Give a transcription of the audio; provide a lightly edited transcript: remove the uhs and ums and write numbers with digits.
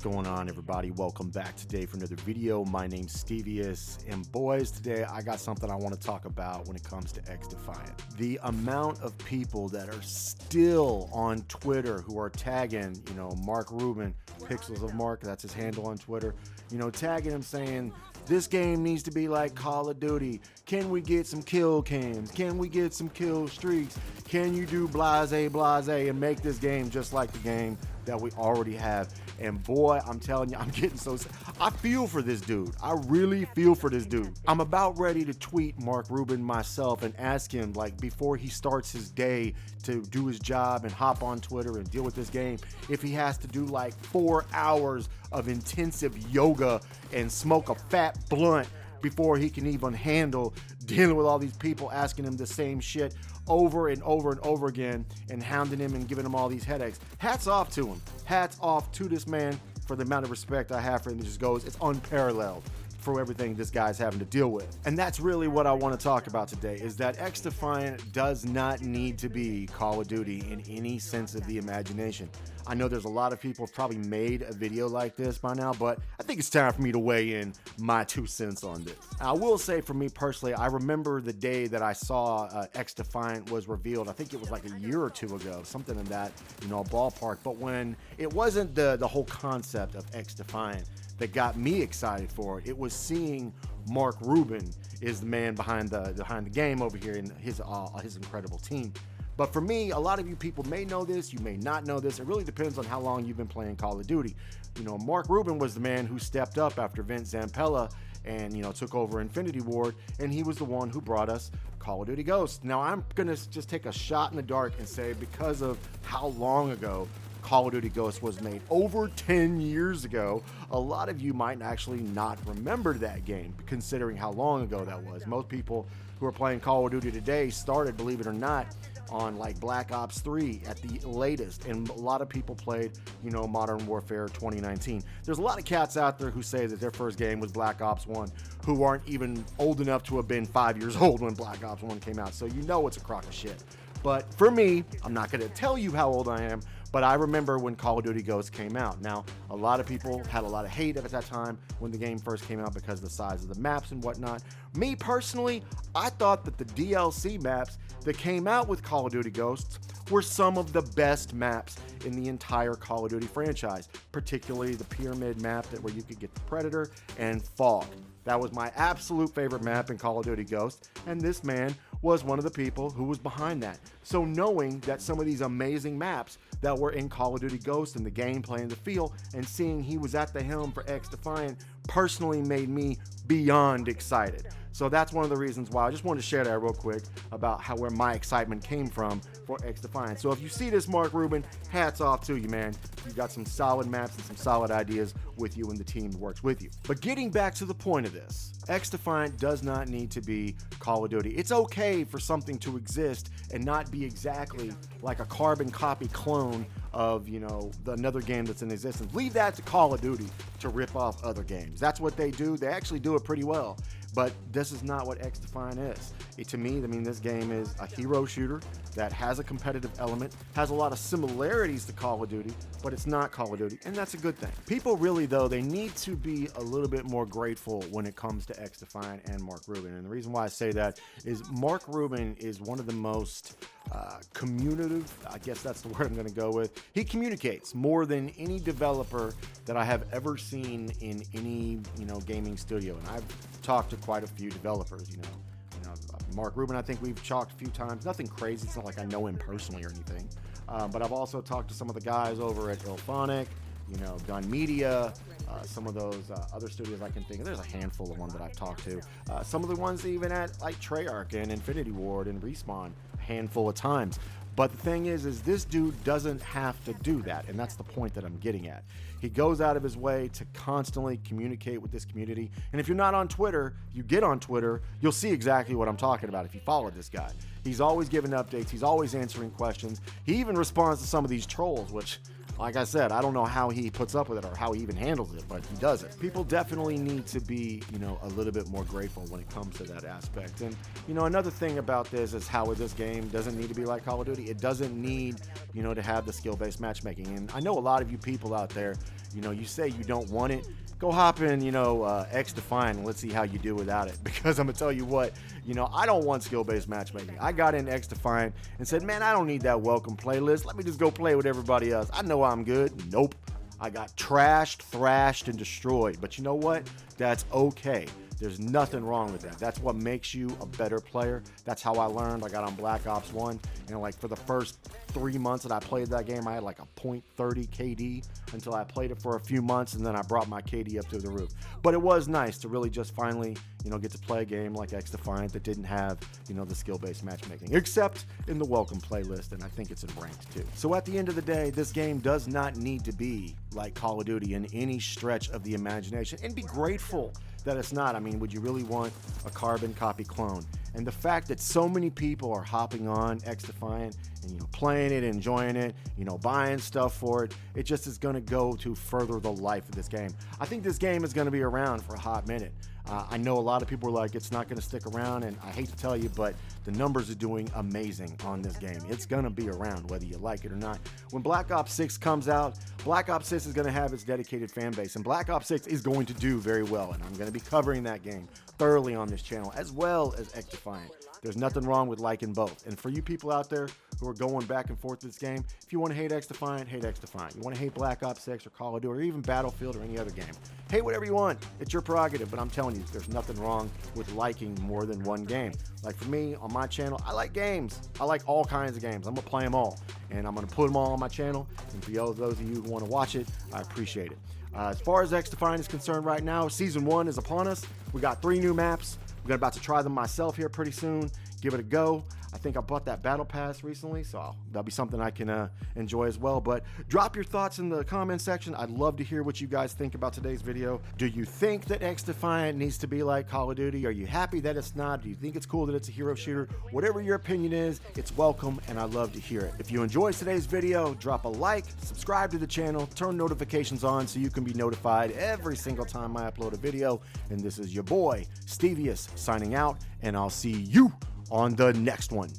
going on, everybody? Welcome back today for another video. My name's Stevius, and boys, today I got something I want to talk about when it comes to XDefiant. The amount of people that are still on Twitter who are tagging, Mark Rubin, Pixels of Mark, that's his handle on Twitter, tagging him saying, this game needs to be like Call of Duty. Can we get some kill cams? Can we get some kill streaks? Can you do blase and make this game just like the game that we already have? And boy, I'm telling you, I'm getting so sad. I feel for this dude. I really feel for this dude. I'm about ready to tweet Mark Rubin myself and ask him, before he starts his day to do his job and hop on Twitter and deal with this game, if he has to do 4 hours of intensive yoga and smoke a fat blunt before he can even handle dealing with all these people asking him the same shit over and over and over again and hounding him and giving him all these headaches. Hats off to him. Hats off to this man for the amount of respect I have for him. It just goes, it's unparalleled for everything this guy's having to deal with. And that's really what I want to talk about today, is that XDefiant does not need to be Call of Duty in any sense of the imagination. I know there's a lot of people have probably made a video like this by now, but I think it's time for me to weigh in my 2 cents on this. I will say, for me personally, I remember the day that I saw XDefiant was revealed. I think it was a year or 2 ago, something in that, ballpark. But when it wasn't the whole concept of XDefiant that got me excited for it, it was seeing Mark Rubin is the man behind the game over here and his incredible team. But for me, a lot of you people may know this, you may not know this. It really depends on how long you've been playing Call of Duty. Mark Rubin was the man who stepped up after Vince Zampella and, took over Infinity Ward, and he was the one who brought us Call of Duty Ghosts. Now, I'm going to just take a shot in the dark and say, because of how long ago Call of Duty Ghosts was made, over 10 years ago, a lot of you might actually not remember that game, considering how long ago that was. Most people who are playing Call of Duty today started, believe it or not, on Black Ops 3 at the latest, and a lot of people played, Modern Warfare 2019. There's a lot of cats out there who say that their first game was Black Ops 1, who aren't even old enough to have been 5 years old when Black Ops 1 came out, so it's a crock of shit. But for me, I'm not going to tell you how old I am, but I remember when Call of Duty Ghosts came out. Now, a lot of people had a lot of hate at that time when the game first came out because of the size of the maps and whatnot. Me personally, I thought that the DLC maps that came out with Call of Duty Ghosts were some of the best maps in the entire Call of Duty franchise, particularly the pyramid map where you could get the Predator and Fog. That was my absolute favorite map in Call of Duty Ghosts, and this man was one of the people who was behind that. So knowing that some of these amazing maps that were in Call of Duty Ghosts and the gameplay and the feel, and seeing he was at the helm for XDefiant personally made me beyond excited. So that's one of the reasons why I just wanted to share that real quick about where my excitement came from for XDefiant. So if you see this, Mark Rubin, hats off to you, man. You've got some solid maps and some solid ideas with you, and the team works with you. But getting back to the point of this, XDefiant does not need to be Call of Duty. It's okay for something to exist and not be exactly like a carbon copy clone of, another game that's in existence. Leave that to Call of Duty to rip off other games. That's what they do. They actually do it pretty well. But this is not what XDefiant is. To me, this game is a hero shooter that has a competitive element, has a lot of similarities to Call of Duty, but it's not Call of Duty, and that's a good thing. People really, though, they need to be a little bit more grateful when it comes to XDefiant and Mark Rubin. And the reason why I say that is Mark Rubin is one of the most communicative, I guess that's the word I'm going to go with. He communicates more than any developer that I have ever seen in any, gaming studio. And I've talked to quite a few developers, Mark Rubin, I think we've talked a few times. Nothing crazy. It's not like I know him personally or anything. But I've also talked to some of the guys over at Ilphonic, Gun Media, some of those other studios I can think of. There's a handful of ones that I've talked to. Some of the ones even at Treyarch and Infinity Ward and Respawn, a handful of times. But the thing is this dude doesn't have to do that, and that's the point that I'm getting at. He goes out of his way to constantly communicate with this community, and if you're not on Twitter, you get on Twitter, you'll see exactly what I'm talking about if you follow this guy. He's always giving updates, he's always answering questions. He even responds to some of these trolls, which Like I said, I don't know how he puts up with it or how he even handles it, but he does it. People definitely need to be, a little bit more grateful when it comes to that aspect. And, another thing about this is how this game doesn't need to be like Call of Duty. It doesn't need, to have the skill-based matchmaking. And I know a lot of you people out there, you say you don't want it. Go hop in, XDefiant, and let's see how you do without it. Because I'm going to tell you what, I don't want skill-based matchmaking. I got in XDefiant and said, man, I don't need that welcome playlist. Let me just go play with everybody else. I know I'm good. Nope. I got trashed, thrashed, and destroyed. But you know what? That's okay. There's nothing wrong with that. That's what makes you a better player. That's how I learned. I got on Black Ops 1, and like for the first 3 months that I played that game, I had like a .30 KD until I played it for a few months, and then I brought my KD up to the roof. But it was nice to really just finally, get to play a game like XDefiant that didn't have, the skill-based matchmaking, except in the welcome playlist, and I think it's in ranked too. So at the end of the day, this game does not need to be like Call of Duty in any stretch of the imagination, and be grateful that it's not. I mean, would you really want a carbon copy clone? And the fact that so many people are hopping on XDefiant and playing it, enjoying it, buying stuff for it, it just is going to go to further the life of this game. I think this game is going to be around for a hot minute. I know a lot of people are like, it's not going to stick around, and I hate to tell you, but the numbers are doing amazing on this game. It's going to be around whether you like it or not. When Black Ops 6 comes out, Black Ops 6 is going to have its dedicated fan base, and Black Ops 6 is going to do very well, and I'm going to be covering that game thoroughly on this channel, as well as XDefiant. There's nothing wrong with liking both. And for you people out there who are going back and forth with this game, if you want to hate XDefiant, hate XDefiant. You want to hate Black Ops 6 or Call of Duty or even Battlefield or any other game, hate whatever you want. It's your prerogative, but I'm telling you, there's nothing wrong with liking more than one game. Like for me, on my channel, I like games. I like all kinds of games. I'm going to play them all, and I'm going to put them all on my channel. And for those of you who want to watch it, I appreciate it. As far as XDefiant is concerned right now, Season 1 is upon us. We got 3 new maps. I'm about to try them myself here pretty soon. Give it a go. I think I bought that battle pass recently, so that'll be something I can enjoy as well. But drop your thoughts in the comment section. I'd love to hear what you guys think about today's video. Do you think that XDefiant needs to be like Call of Duty? Are you happy that it's not? Do you think it's cool that it's a hero shooter? Whatever your opinion is, it's welcome, and I'd love to hear it. If you enjoyed today's video, drop a like, subscribe to the channel, turn notifications on so you can be notified every single time I upload a video. And this is your boy, XDefiant, signing out, and I'll see you on the next one.